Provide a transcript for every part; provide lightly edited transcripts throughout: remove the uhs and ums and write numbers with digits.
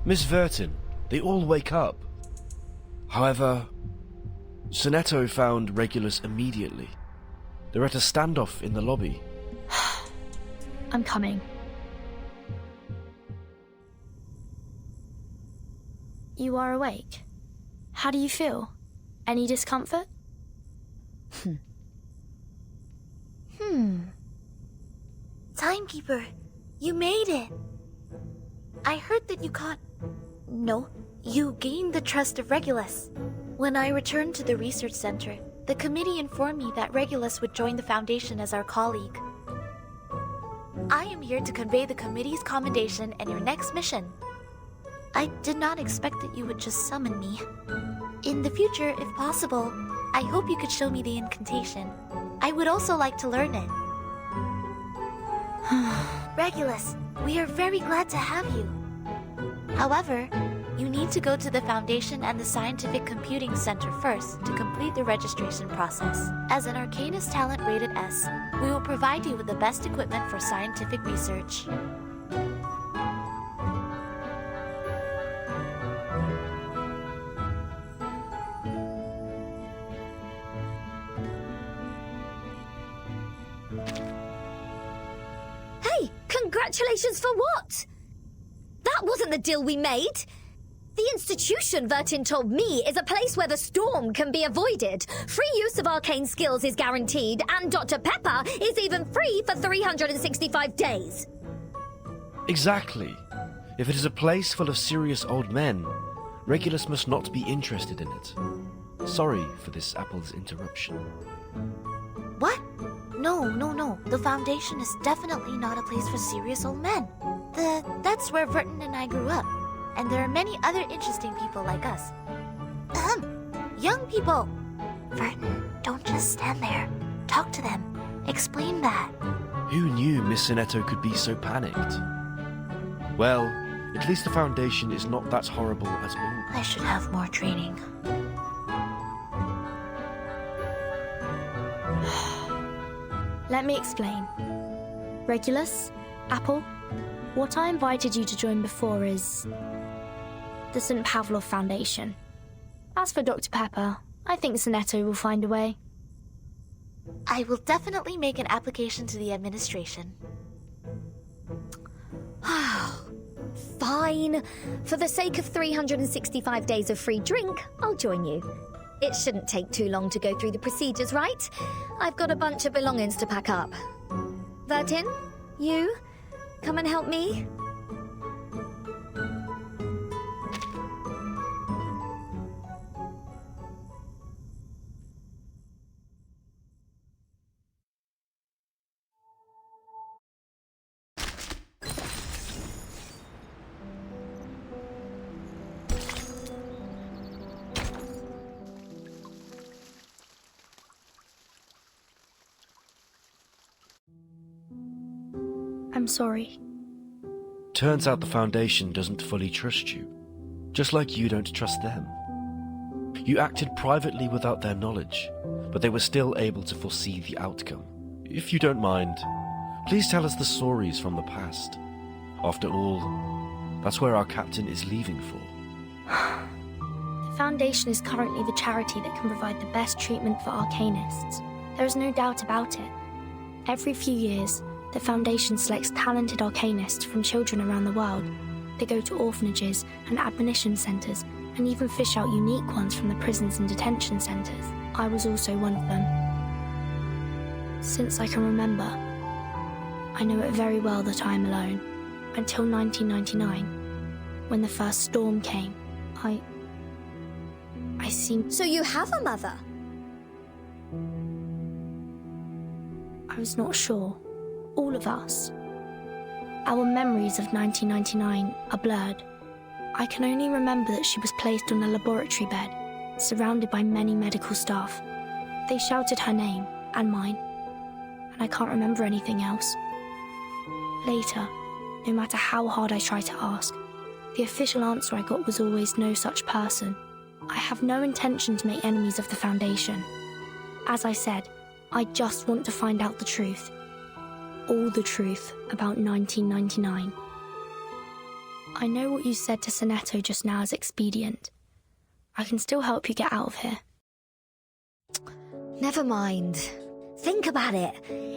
Miss Vertin, they all wake up. However, Sonetto found Regulus immediately. They're at a standoff in the lobby. I'm coming. You are awake. How do you feel? Any discomfort? Timekeeper, you made it. I heard that you gained the trust of Regulus. When I returned to the research center, the committee informed me that Regulus would join the Foundation as our colleague. I am here to convey the committee's commendation and your next mission. I did not expect that you would just summon me. In the future, if possible, I hope you could show me the incantation. I would also like to learn it. Regulus, we are very glad to have you. However, you need to go to the Foundation and the Scientific Computing Center first to complete the registration process. As an Arcanist talent rated S, we will provide you with the best equipment for scientific research. Hey, congratulations for what? That wasn't the deal we made. The institution, Vertin told me, is a place where the storm can be avoided. Free use of arcane skills is guaranteed, and Dr. Pepper is even free for 365 days. Exactly. If it is a place full of serious old men, Regulus must not be interested in it. Sorry for this apple's interruption. What? No. The Foundation is definitely not a place for serious old men. That's where Vertin and I grew up. And there are many other interesting people like us. Young people! Vertin, don't just stand there. Talk to them. Explain that. Who knew Miss Sonetto could be so panicked? Well, at least the Foundation is not that horrible at all. I should have more training. Let me explain. Regulus, Apple, what I invited you to join before is the St. Pavlov Foundation. As for Dr. Pepper, I think Sonetto will find a way. I will definitely make an application to the administration. Fine. For the sake of 365 days of free drink, I'll join you. It shouldn't take too long to go through the procedures, right? I've got a bunch of belongings to pack up. Vertin, you, come and help me. I'm sorry. Turns out the Foundation doesn't fully trust you, just like you don't trust them. You acted privately without their knowledge, but they were still able to foresee the outcome. If you don't mind, please tell us the stories from the past. After all, that's where our captain is leaving for. The Foundation is currently the charity that can provide the best treatment for Arcanists. There is no doubt about it. Every few years, the Foundation selects talented Arcanists from children around the world. They go to orphanages and admonition centres and even fish out unique ones from the prisons and detention centres. I was also one of them. Since I can remember, I know it very well that I am alone. Until 1999, when the first storm came, I seemed... So you have a mother? I was not sure. All of us. Our memories of 1999 are blurred. I can only remember that she was placed on a laboratory bed, surrounded by many medical staff. They shouted her name, and mine, and I can't remember anything else. Later, no matter how hard I tried to ask, the official answer I got was always no such person. I have no intention to make enemies of the Foundation. As I said, I just want to find out the truth. All the truth about 1999. I know what you said to Sonetto just now is expedient. I can still help you get out of here. Never mind. Think about it.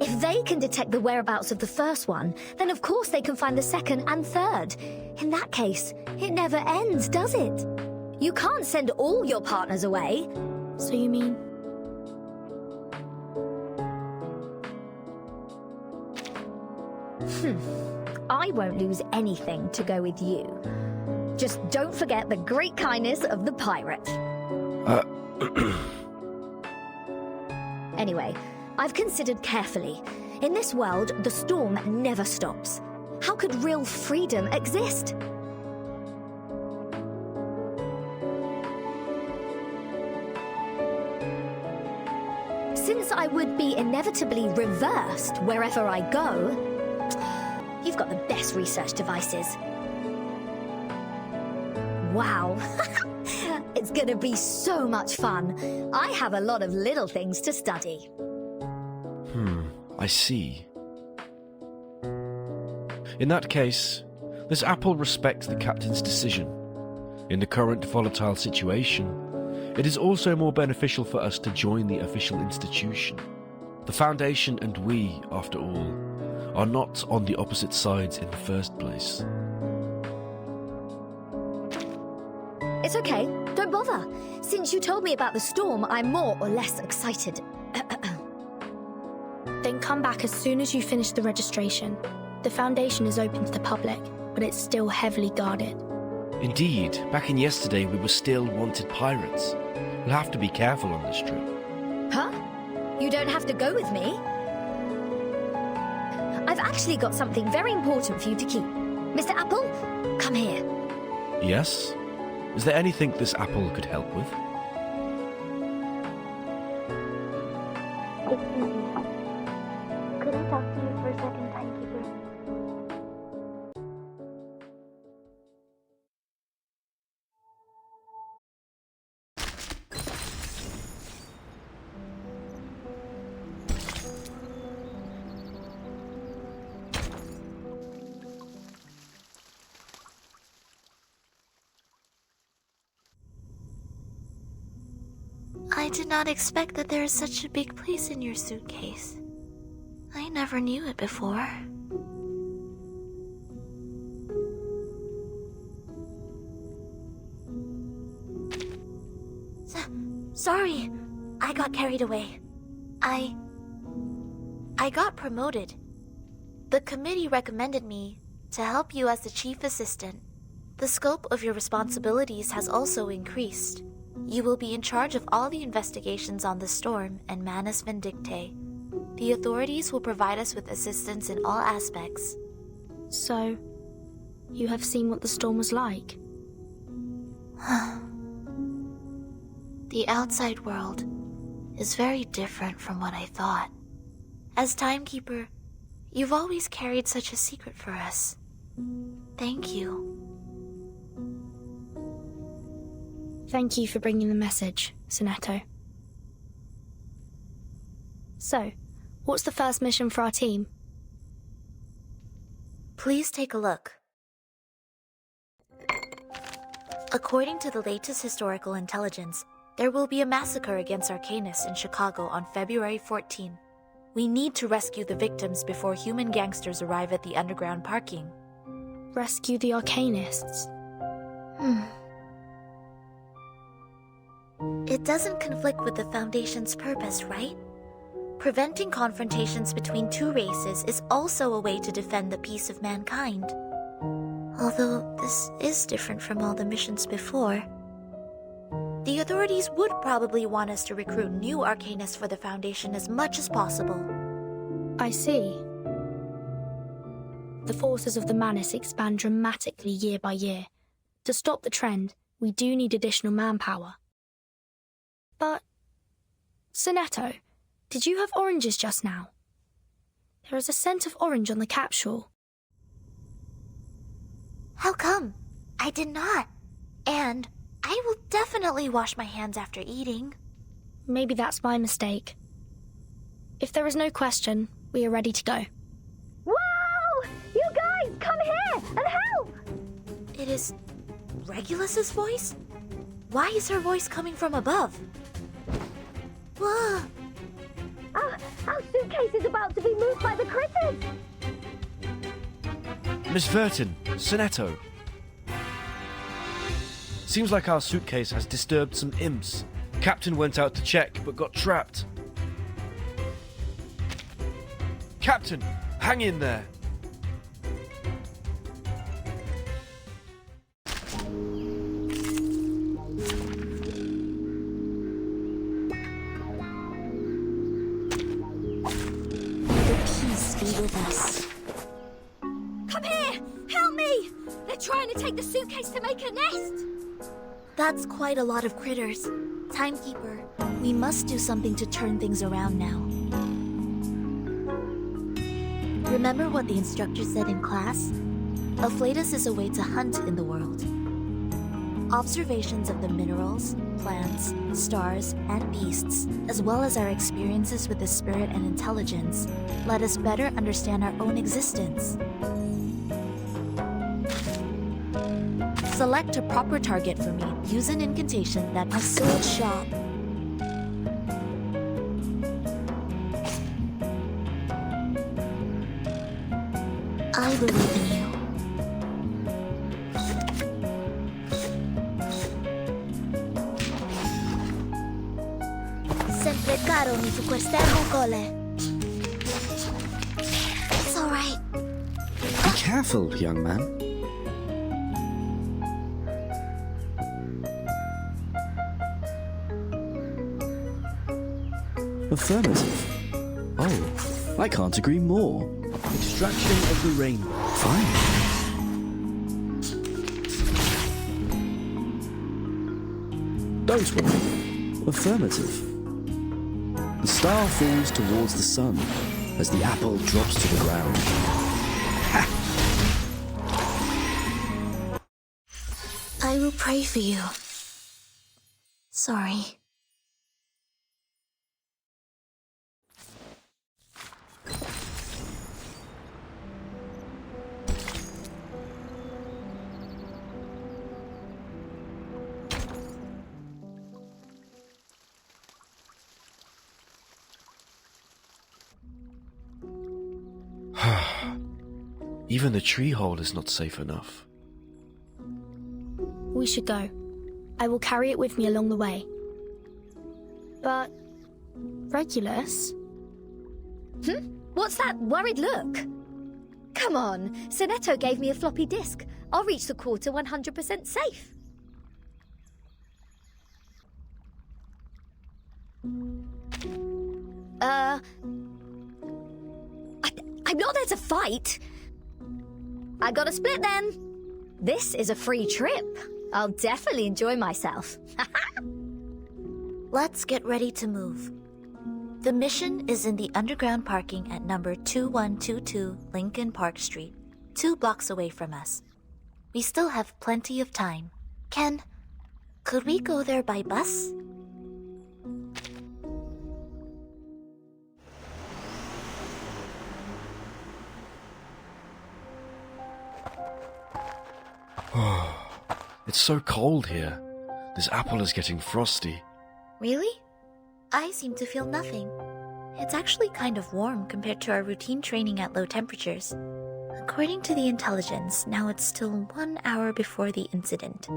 If they can detect the whereabouts of the first one, then of course they can find the second and third. In that case, it never ends, does it? You can't send all your partners away. So you mean... I won't lose anything to go with you. Just don't forget the great kindness of the pirate. Anyway, I've considered carefully. In this world, the storm never stops. How could real freedom exist? Since I would be inevitably reversed wherever I go, you've got the best research devices. Wow. It's gonna be so much fun. I have a lot of little things to study. I see. In that case, this apple respects the captain's decision. In the current volatile situation, it is also more beneficial for us to join the official institution. The Foundation and we, after all, are not on the opposite sides in the first place. It's okay, don't bother. Since you told me about the storm, I'm more or less excited. Then come back as soon as you finish the registration. The Foundation is open to the public, but it's still heavily guarded. Indeed, back in yesterday we were still wanted pirates. We'll have to be careful on this trip. Huh? You don't have to go with me. I've actually got something very important for you to keep. Mr. Apple, come here. Yes? Is there anything this apple could help with? Excuse me. Could I talk to you for a second, Timekeeper? I did not expect that there is such a big place in your suitcase. I never knew it before. Sorry, I got carried away. I got promoted. The committee recommended me to help you as the chief assistant. The scope of your responsibilities has also increased. You will be in charge of all the investigations on the storm and Manus Vindictae. The authorities will provide us with assistance in all aspects. So, you have seen what the storm was like? The outside world is very different from what I thought. As Timekeeper, you've always carried such a secret for us. Thank you. Thank you for bringing the message, Sonetto. So, what's the first mission for our team? Please take a look. According to the latest historical intelligence, there will be a massacre against Arcanists in Chicago on February 14. We need to rescue the victims before human gangsters arrive at the underground parking. Rescue the Arcanists? It doesn't conflict with the Foundation's purpose, right? Preventing confrontations between two races is also a way to defend the peace of mankind. Although this is different from all the missions before. The authorities would probably want us to recruit new Arcanists for the Foundation as much as possible. I see. The forces of the Manus expand dramatically year by year. To stop the trend, we do need additional manpower. But, Sonetto, did you have oranges just now? There is a scent of orange on the capsule. How come? I did not. And I will definitely wash my hands after eating. Maybe that's my mistake. If there is no question, we are ready to go. Whoa! You guys, come here and help! It is Regulus's voice? Why is her voice coming from above? Whoa! Our suitcase is about to be moved by the critters! Miss Vertin, Sonetto. Seems like our suitcase has disturbed some imps. Captain went out to check, but got trapped. Captain, hang in there. Come here! Help me! They're trying to take the suitcase to make a nest! That's quite a lot of critters. Timekeeper, we must do something to turn things around now. Remember what the instructor said in class? Afflatus is a way to hunt in the world. Observations of the minerals, plants, stars, and beasts, as well as our experiences with the spirit and intelligence, let us better understand our own existence. Select a proper target for me. Use an incantation that a sword shop. I believe in you. Sempre caro mi fu quest'ermo cole. It's alright. Be careful, young man. Affirmative. Oh, I can't agree more. Extraction of the rain. Fine. Don't worry. Affirmative. The star falls towards the sun as the apple drops to the ground. I will pray for you. Sorry. Even the tree hole is not safe enough. We should go. I will carry it with me along the way. But... Regulus? What's that worried look? Come on, Sonetto gave me a floppy disk. I'll reach the quarter 100% safe. I'm not there to fight. I got a split then. This is a free trip. I'll definitely enjoy myself. Let's get ready to move. The mission is in the underground parking at number 2122 Lincoln Park Street, 2 blocks away from us. We still have plenty of time. Ken, could we go there by bus? It's so cold here. This apple is getting frosty. Really? I seem to feel nothing. It's actually kind of warm compared to our routine training at low temperatures. According to the intelligence, now it's still 1 hour before the incident.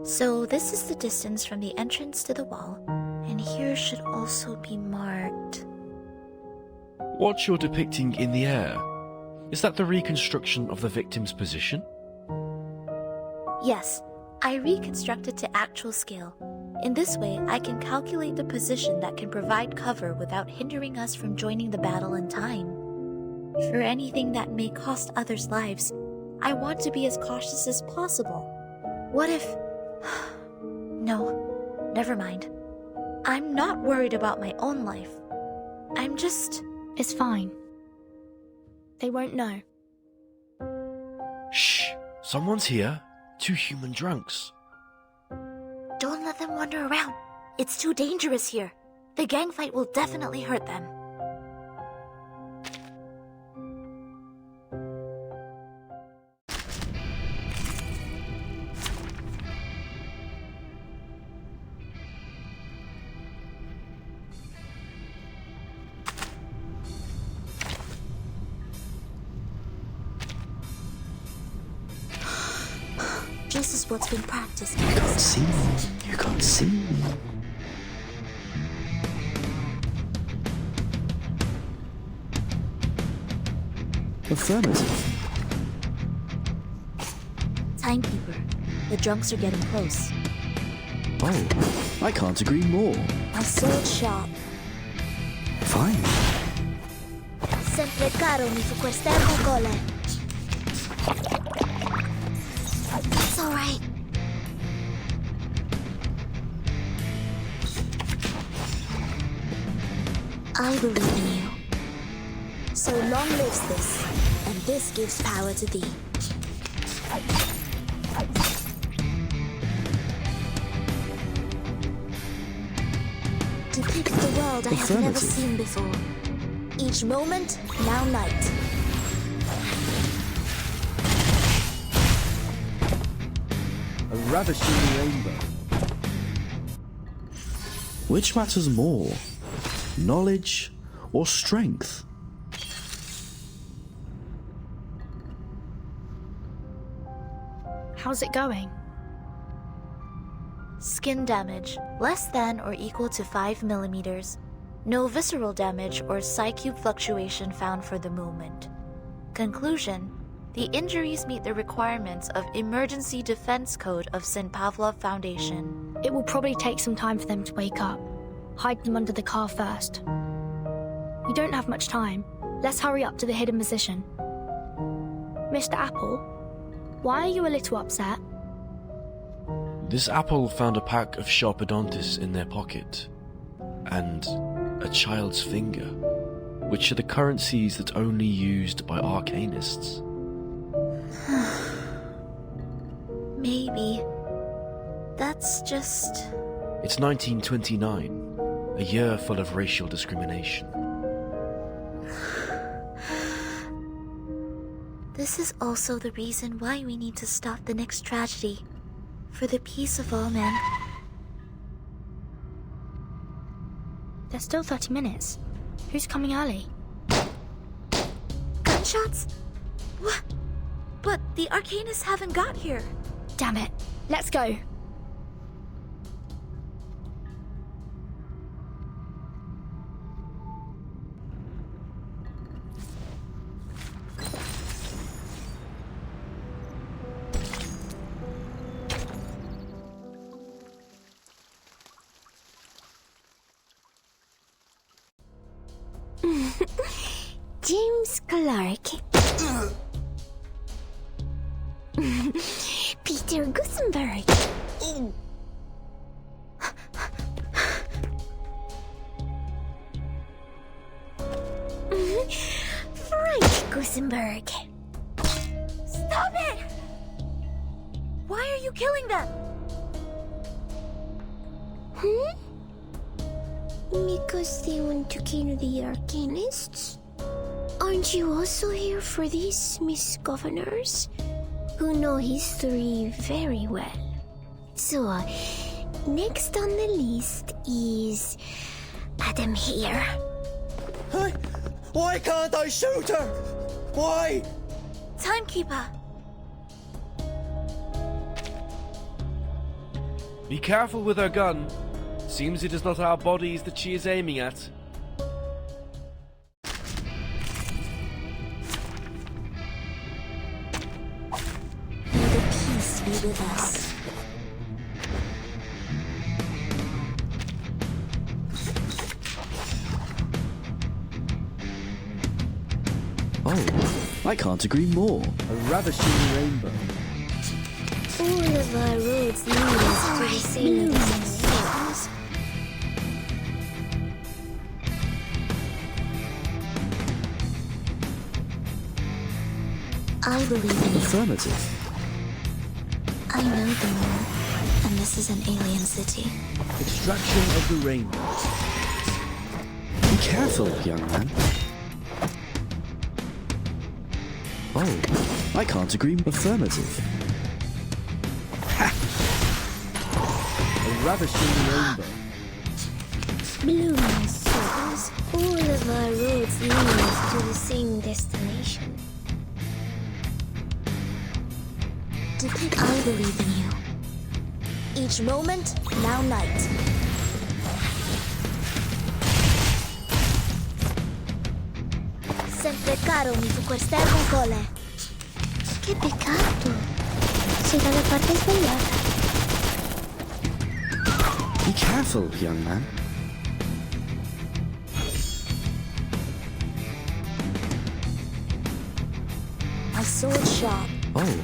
So this is the distance from the entrance to the wall, and here should also be marked. What you're depicting in the air, is that the reconstruction of the victim's position? Yes, I reconstructed to actual scale. In this way, I can calculate the position that can provide cover without hindering us from joining the battle in time. For anything that may cost others' lives, I want to be as cautious as possible. What if... No, never mind. I'm not worried about my own life. I'm just... It's fine. They won't know. Shh! Someone's here. 2 human drunks. Don't let them wander around. It's too dangerous here. The gang fight will definitely hurt them. just as what's been practiced. You can't see me. You can't see me. Affirmative. Timekeeper, the drunks are getting close. Oh, I can't agree more. A sword sharp. Fine. Sempre caro mi fu quest'erba gole. It's alright. I believe in you. So long lives this, and this gives power to thee. Depict the world I have never seen before. Each moment, now night. A ravishing rainbow. Which matters more? Knowledge or strength? How's it going? Skin damage, less than or equal to 5 millimeters. No visceral damage or psi-cube fluctuation found for the moment. Conclusion: the injuries meet the requirements of Emergency Defense Code of St. Pavlov Foundation. It will probably take some time for them to wake up. Hide them under the car first. We don't have much time. Let's hurry up to the hidden position. Mr. Apple, why are you a little upset? This apple found a pack of Sharpodontis in their pocket, and a child's finger, which are the currencies that only used by Arcanists. Maybe. That's just... It's 1929, a year full of racial discrimination. This is also the reason why we need to stop the next tragedy. For the peace of all men. There's still 30 minutes. Who's coming early? Gunshots? What? But the Arcanists haven't got here. Damn it. Let's go. James Clark. Peter Gusenberg. Frank Gusenberg. Stop it! Why are you killing them? Because they want to kill the Arcanists? Aren't you also here for these, Miss Governors? Who know history very well. So, next on the list is Adam here. Why can't I shoot her? Why? Timekeeper. Be careful with her gun. Seems it is not our bodies that she is aiming at. May the peace be with us. Oh, I can't agree more. A ravishing rainbow. All of our roads lead us to the same destination. I believe in you. Affirmative. I know the moon, and this is an alien city. Extraction of the rainbow. Be careful, young man. Oh, I can't agree. Affirmative. A ravishing rainbow. Blooming souls, all of our roads lead us to the same destination. I believe in you. Each moment, now night. Sempre caro mi fu questo cole. Che peccato. Sei dalla parte sbagliata. Be careful, young man. My sword sharp. Oh,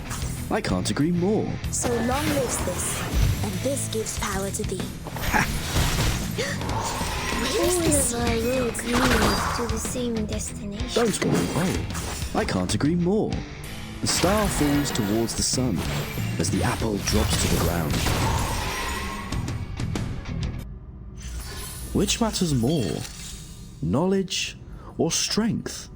I can't agree more. So long lives this, and this gives power to thee. All of our roads lead to the same destination. Don't worry. Oh, I can't agree more. The star falls towards the sun as the apple drops to the ground. Which matters more, knowledge or strength?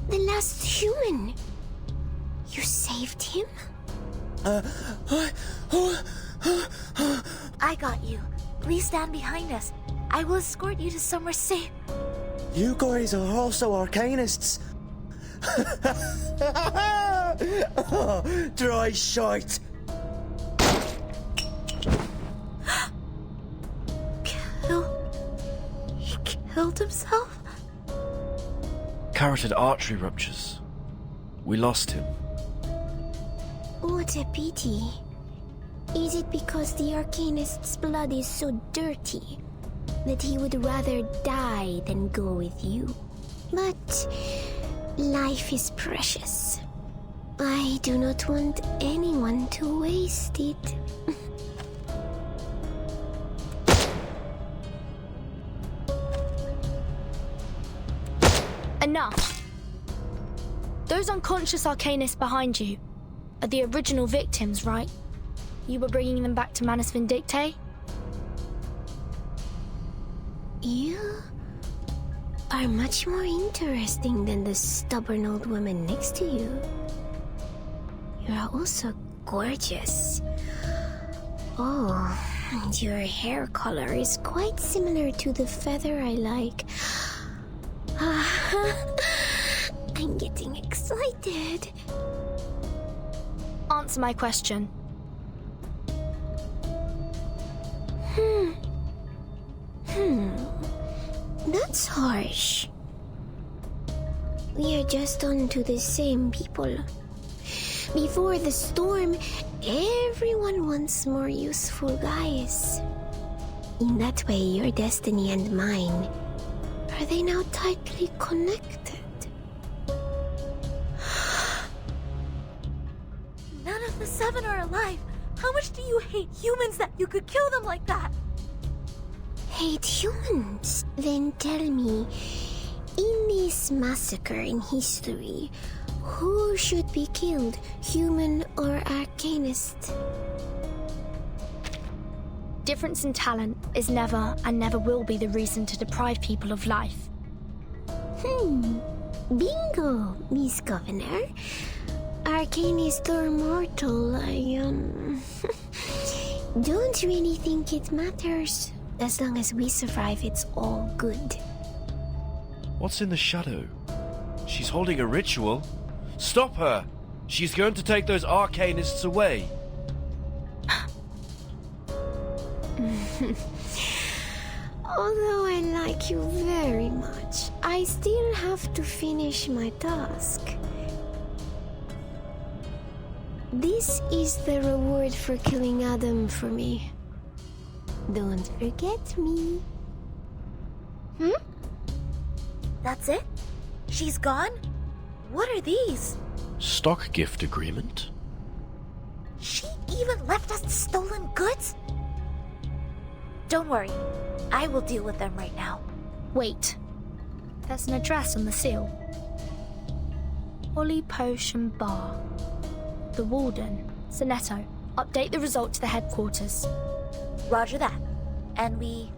The last human. You saved him? I got you. Please stand behind us. I will escort you to somewhere safe. You guys are also Arcanists. Oh, dry shite. He killed himself? Carotid artery ruptures. We lost him. What a pity. Is it because the Arcanist's blood is so dirty that he would rather die than go with you? But life is precious. I do not want anyone to waste it. Enough! Those unconscious Arcanists behind you are the original victims, right? You were bringing them back to Manus Vindictae? You are much more interesting than the stubborn old woman next to you. You are also gorgeous. Oh, and your hair color is quite similar to the feather I like. I'm getting excited. Answer my question. That's harsh. We are just on to the same people. Before the storm, everyone wants more useful guys. In that way, your destiny and mine, are they now tightly connected? None of the 7 are alive. How much do you hate humans that you could kill them like that? Hate humans? Then tell me, in this massacre in history, who should be killed, human or Arcanist? Difference in talent is never and never will be the reason to deprive people of life. Bingo, Miss Governor. Arcanist or mortal, don't really think it matters. As long as we survive, it's all good. What's in the shadow? She's holding a ritual. Stop her! She's going to take those Arcanists away. Although I like you very much, I still have to finish my task. This is the reward for killing Adam for me. Don't forget me. That's it? She's gone? What are these? Stock gift agreement? She even left us the stolen goods? Don't worry. I will deal with them right now. Wait. There's an address on the seal. Holly Potion Bar. The Warden. Sonetto. Update the result to the headquarters. Roger that. And we...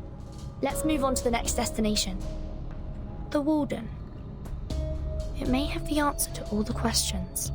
Let's move on to the next destination. The Warden. It may have the answer to all the questions.